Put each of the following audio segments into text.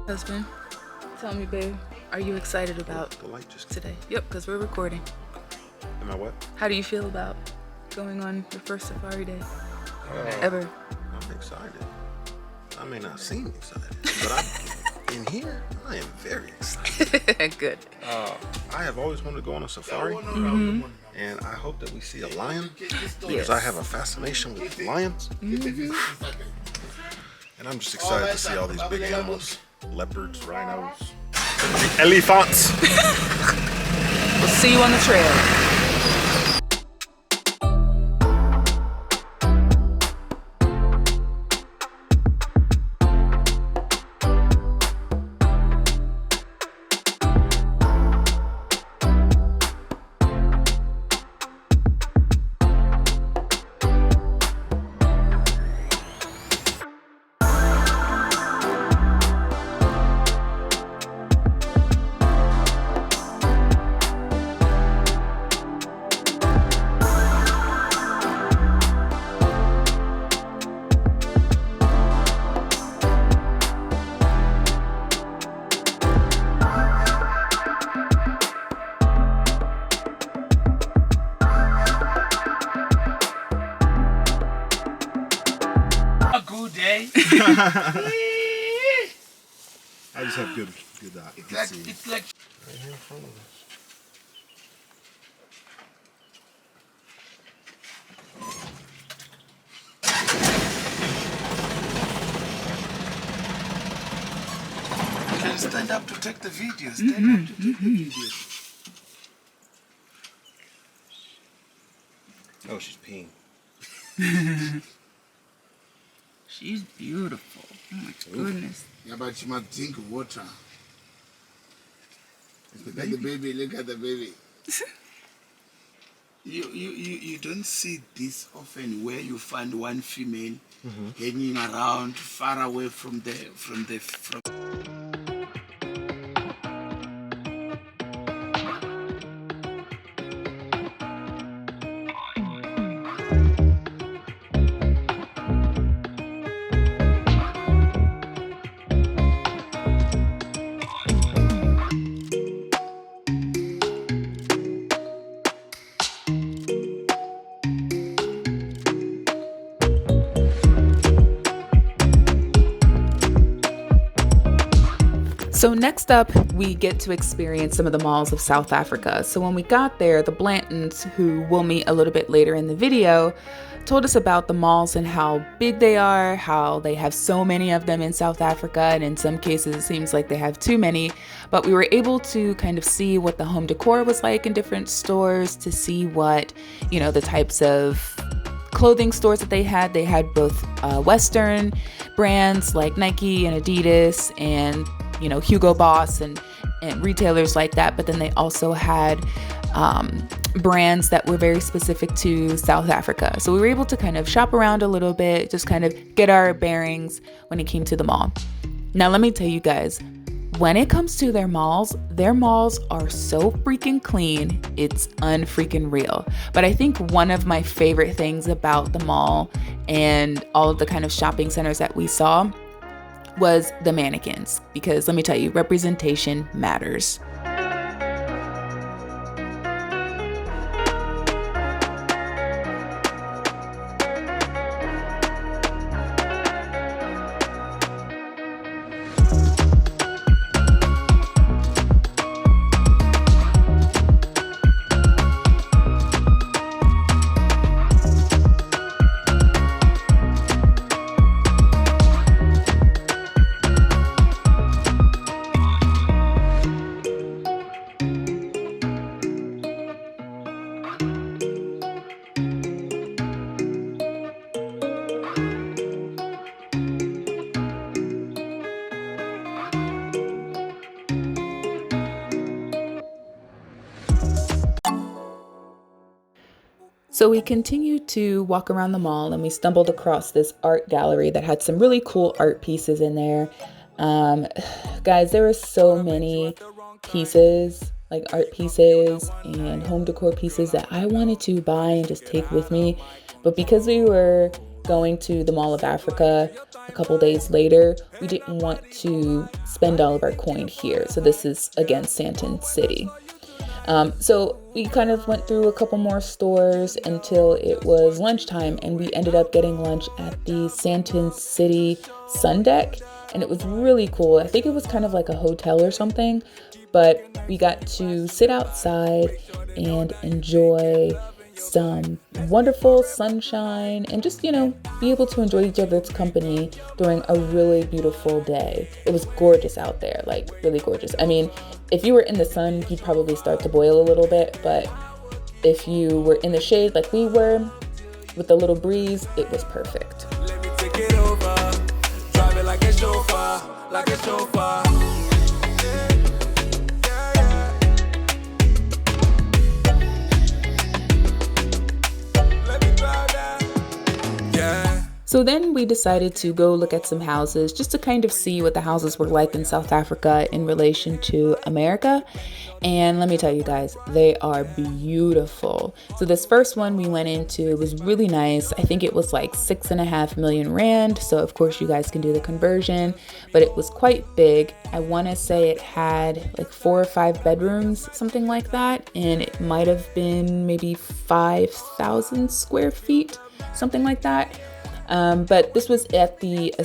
Husband, tell me, babe, are you excited about the light just today? Yep, because we're recording. Am I what? How do you feel about going on your first safari day ever? I'm excited. I may not seem excited, but in here, I am very excited. Good. I have always wanted to go on a safari, and I hope that we see a lion, because Yes. I have a fascination with lions. And I'm just excited to see all these big animals. Leopards, rhinos, elephants. We'll see you on the trail. I just have good It's like right here in front of us. you can stand up to take the video. Stand up to take the video. Oh, she's peeing. She's beautiful. Oh my goodness. Yeah, but you must drink water. Look at the baby. Look at the baby. You don't see this often where you find one female hanging around far away from the. So next up, we get to experience some of the malls of South Africa. So when we got there, the Blantons, who we'll meet a little bit later in the video, told us about the malls and how big they are, how they have so many of them in South Africa, and in some cases it seems like they have too many. But we were able to kind of see what the home decor was like in different stores, to see what, the types of clothing stores that they had. They had both Western brands like Nike and Adidas and Hugo Boss and retailers like that, but then they also had brands that were very specific to South Africa. So we were able to kind of shop around a little bit, just kind of get our bearings when it came to the mall. Now let me tell you guys, when it comes to their malls are so freaking clean, it's unfreaking real. But I think one of my favorite things about the mall and all of the kind of shopping centers that we saw was the mannequins, because let me tell you, representation matters. So we continued to walk around the mall and we stumbled across this art gallery that had some really cool art pieces in there. Guys, there were so many pieces, like art pieces and home decor pieces that I wanted to buy and just take with me. But because we were going to the Mall of Africa a couple days later, we didn't want to spend all of our coin here. So this is, again, Sandton City. So we kind of went through a couple more stores until it was lunchtime, and we ended up getting lunch at the Sandton City Sun Deck, and it was really cool. I think it was kind of like a hotel or something, but we got to sit outside and enjoy some wonderful sunshine and just, you know, be able to enjoy each other's company during a really beautiful day. It was gorgeous out there, like really gorgeous. I mean, if you were in the sun, you'd probably start to boil a little bit, but if you were in the shade like we were with a little breeze, it was perfect. Let me take it over, drive it like a chauffeur, like a chauffeur. So then we decided to go look at some houses just to kind of see what the houses were like in South Africa in relation to America. And let me tell you guys, they are beautiful. So this first one we went into was really nice. I think it was like 6.5 million rand. So of course you guys can do the conversion, but it was quite big. I want to say it had like 4 or 5 bedrooms, something like that. And it might have been maybe 5,000 square feet, something like that. But this was at the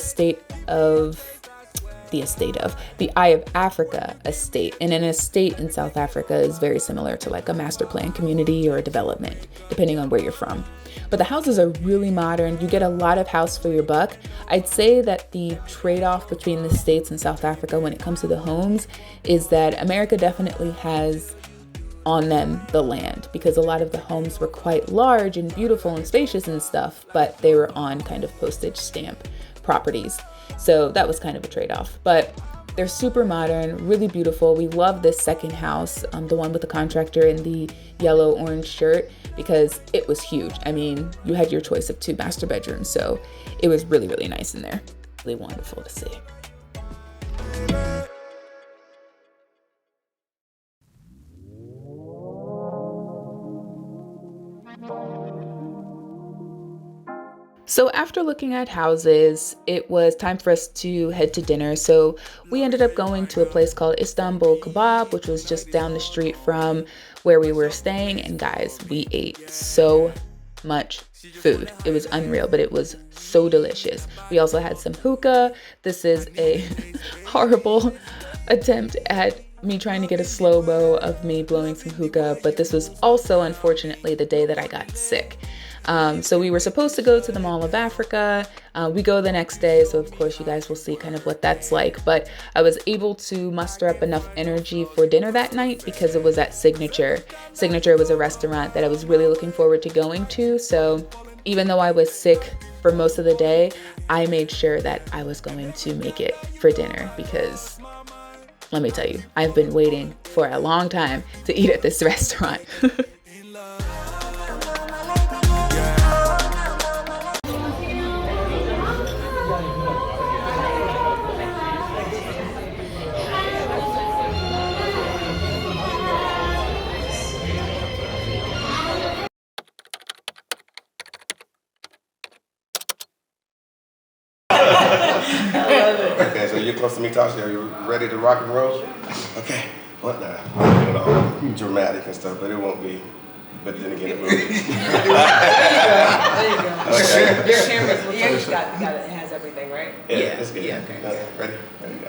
Eye of Africa estate. And an estate in South Africa is very similar to like a master plan community or a development, depending on where you're from. But the houses are really modern. You get a lot of house for your buck. I'd say that the trade-off between the States and South Africa when it comes to the homes is that America definitely has on them the land, because a lot of the homes were quite large and beautiful and spacious and stuff, but they were on kind of postage stamp properties. So that was kind of a trade-off, but they're super modern, really beautiful. We love this second house, the one with the contractor in the yellow orange shirt, because it was huge. I mean, you had your choice of 2 master bedrooms, so it was really, really nice in there. Really wonderful to see. So after looking at houses, it was time for us to head to dinner. So we ended up going to a place called Istanbul Kebab, which was just down the street from where we were staying. And guys, we ate so much food. It was unreal, but it was so delicious. We also had some hookah. This is a horrible attempt at me trying to get a slow-mo of me blowing some hookah, but this was also unfortunately the day that I got sick. So we were supposed to go to the Mall of Africa. We go the next day, so of course you guys will see kind of what that's like. But I was able to muster up enough energy for dinner that night because it was at Signature. Signature was a restaurant that I was really looking forward to going to. So even though I was sick for most of the day, I made sure that I was going to make it for dinner because let me tell you, I've been waiting for a long time to eat at this restaurant. Okay, so you're close to me, Tasha. Are you ready to rock and roll? Okay. What now? I'm doing all dramatic and stuff, but it won't be. But then again, it will be. There you go. Okay. Your camera's looking like it has everything, right? Yeah, it's good. Yeah, okay. Okay, ready? There you go.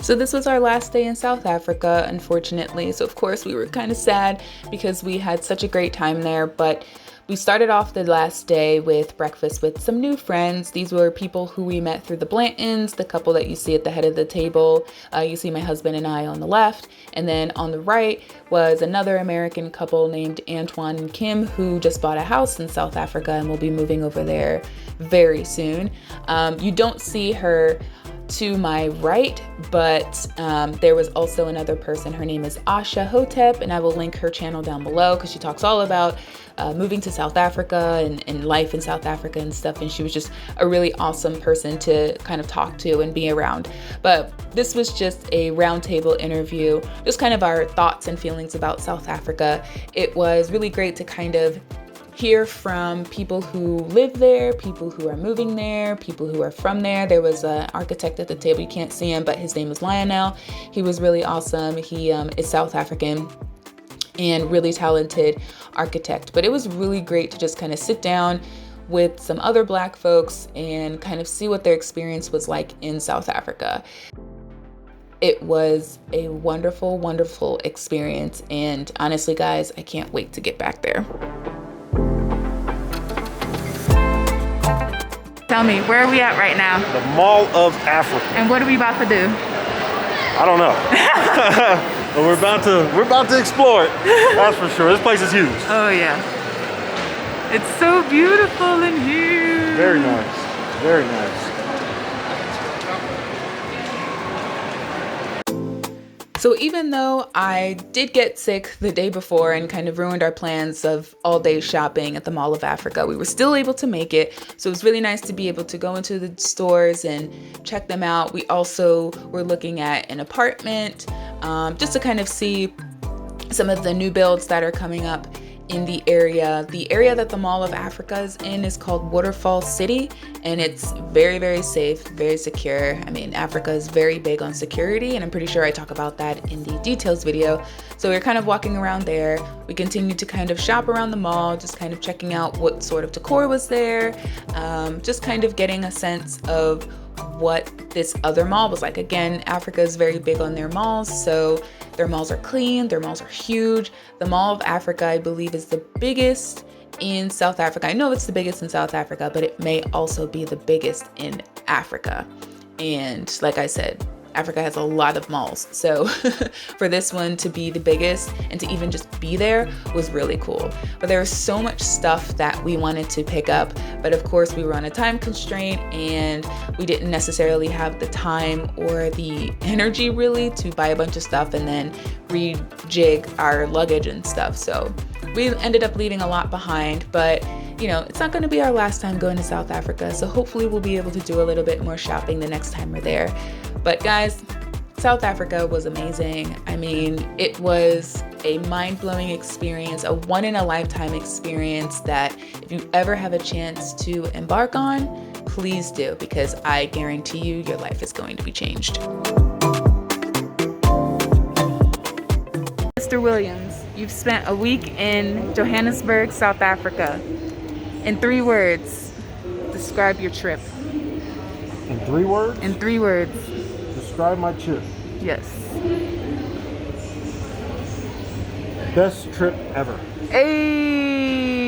So this was our last day in South Africa, unfortunately. So of course we were kind of sad because we had such a great time there, but we started off the last day with breakfast with some new friends. These were people who we met through the Blantons, the couple that you see at the head of the table. You see my husband and I on the left. And then on the right was another American couple named Antoine and Kim, who just bought a house in South Africa and will be moving over there very soon. You don't see her to my right, but there was also another person. Her name is Asha Hotep, and I will link her channel down below because she talks all about moving to South Africa and life in South Africa and stuff. And she was just a really awesome person to kind of talk to and be around. But this was just a roundtable interview, just kind of our thoughts and feelings about South Africa. It was really great to kind of hear from people who live there, people who are moving there, people who are from there. There was an architect at the table. You can't see him, but his name is Lionel. He was really awesome. He is South African and really talented architect. But it was really great to just kind of sit down with some other Black folks and kind of see what their experience was like in South Africa. It was a wonderful, wonderful experience. And honestly, guys, I can't wait to get back there. Tell me, where are we at right now? The Mall of Africa. And what are we about to do? I don't know. But we're about to explore it. That's for sure. This place is huge. Oh yeah. It's so beautiful in here. Very nice. Very nice. So even though I did get sick the day before and kind of ruined our plans of all day shopping at the Mall of Africa, we were still able to make it. So it was really nice to be able to go into the stores and check them out. We also were looking at an apartment just to kind of see some of the new builds that are coming up in the area. The area that the Mall of Africa is in is called Waterfall City, and it's very, very safe, very secure. I mean, Africa is very big on security, and I'm pretty sure I talk about that in the details video. So we're kind of walking around there. We continued to kind of shop around the mall, just kind of checking out what sort of decor was there, just kind of getting a sense of what this other mall was like. Again, Africa is very big on their malls, so their malls are clean, their malls are huge. The Mall of Africa, I believe, is the biggest in South Africa. I know it's the biggest in South Africa, but it may also be the biggest in Africa. And like I said, Africa has a lot of malls. So for this one to be the biggest and to even just be there was really cool. But there was so much stuff that we wanted to pick up. But of course we were on a time constraint and we didn't necessarily have the time or the energy really to buy a bunch of stuff and then rejig our luggage and stuff. So we ended up leaving a lot behind, but you know, it's not going to be our last time going to South Africa. So hopefully we'll be able to do a little bit more shopping the next time we're there. But guys, South Africa was amazing. I mean, it was a mind-blowing experience, a one-in-a-lifetime experience that if you ever have a chance to embark on, please do, because I guarantee you your life is going to be changed. Mr. Williams, you've spent a week in Johannesburg, South Africa. In 3 words, describe your trip. In 3 words? In 3 words. Describe my trip. Yes. Best trip ever. Hey!